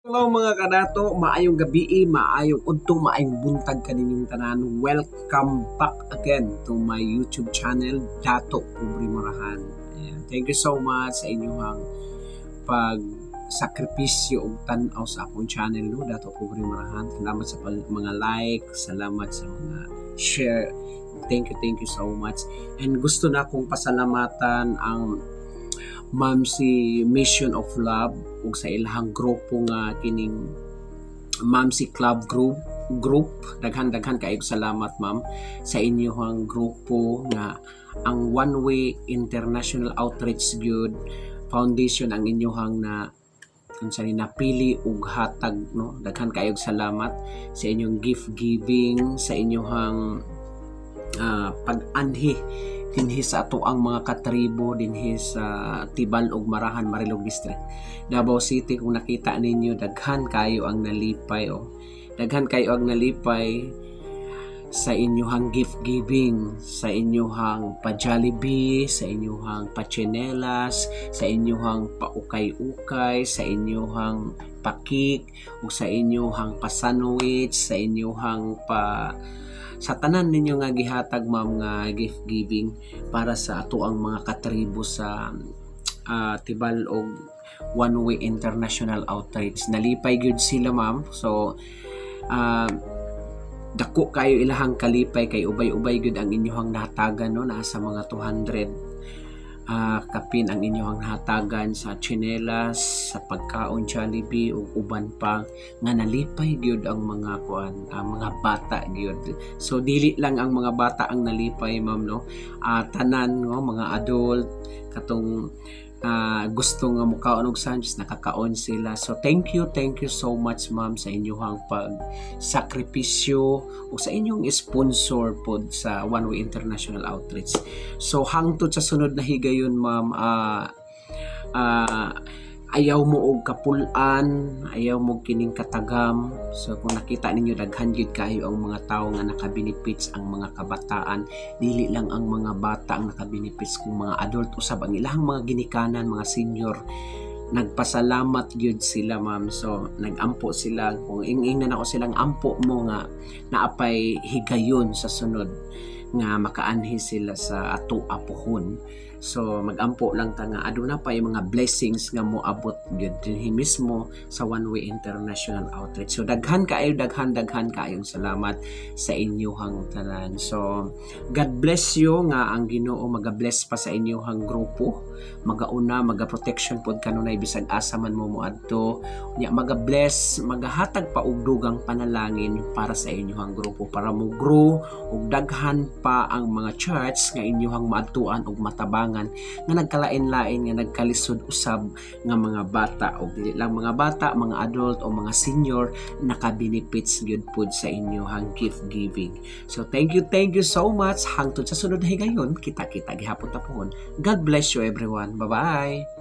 Hello mga kadato, maayong gabi, maayong udto, maayong buntag kaninyong tanan. Welcome back again to my YouTube channel, Dato Pobre Morahan. Ayan. Thank you so much sa inyong pag-sakripisyo o tanaw sa akong channel, no? Dato Pobre Morahan. Salamat sa mga like, salamat sa mga share. Thank you so much. And gusto na akong pasalamatan ang Ma'am si Mission of Love ug sa ilahang grupo nga kining Ma'am si Club Group. Daghan kaayong salamat ma'am sa inyong grupo nga ang One Way International Outreach Good Foundation ang inyong na unsa ni napili ug hatag, no? Daghan kaayong salamat sa inyong gift giving, sa inyong pag-anhi dinhi sa ato ang mga katribo dinhi sa Tibal ug Marahan, Marilog District, Davao City. Kung nakita ninyo, daghan kayo ang nalipay daghan kayo ang nalipay sa inyong gift giving, sa inyong pa-Jollibee, sa inyong pa-chinelas, sa inyong pa-ukay-ukay, sa inyong pa-cake ug sa inyong pa-sandwich, sa inyong sa tanan ninyo nga gihatag ma'am nga gift giving para sa ato ang mga katribo sa Tibal og One Way International Outreach. Nalipay gyud sila ma'am. So dako kayo ilahang kalipay kay ubay-ubay gyud ang inyong nahatagan, no? Nasa mga 200 kapin ang inyong hatagan sa chinelas, sa pagkaon Jollibee ug uban pa nga nalipay gyud ang mga mga bata gyud. So dili lang ang mga bata ang nalipay ma'am, no? Tanan, no, mga adult katong gusto nga mukaon og sandwich, nakakaon sila. So thank you so much ma'am sa inyong pagsakripisyo o sa inyong sponsor pod sa One Way International Outreach. So hangtod sa sunod na higayon ma'am, ayaw mo og kapulan, ayaw mo kining katagam. So kung nakita ninyo, daghan gyud kayo ang mga tawo nga nakabenefits, ang mga kabataan. Dili lang ang mga bata ang nakabenefits, kung mga adult usab ang ilahang mga ginikanan, mga senior. Nagpasalamat gyud sila ma'am. So nagampo sila, kung ingingnan ako silang ampo mo nga naapay higayon sa sunod nga makaanhi sila sa ato apuhon. So magampo lang ta nga aduna pa yung mga blessings nga moabot gyud dinhi mismo sa One Way International Outreach. So daghan kaayong salamat sa inyong tanan. So God bless you, nga ang Ginoo magabless pa sa inyong grupo, magauna magaprotection pod kanunay bisag asa man mo moadto. Nya magabless, magahatag pa og dugang panalangin para sa inyong grupo para mo grow ug daghan pa ang mga church nga inyong maadtuan ug matabang nga nagkalain-lain nga nagkalisod usab nga mga bata o dili lang mga bata, mga adult o mga senior naka-benefits gyud pod sa inyong gift giving. So thank you so much. Hangtod sa sunod na higayon, kita gihapon tapon. God bless you everyone. Bye-bye.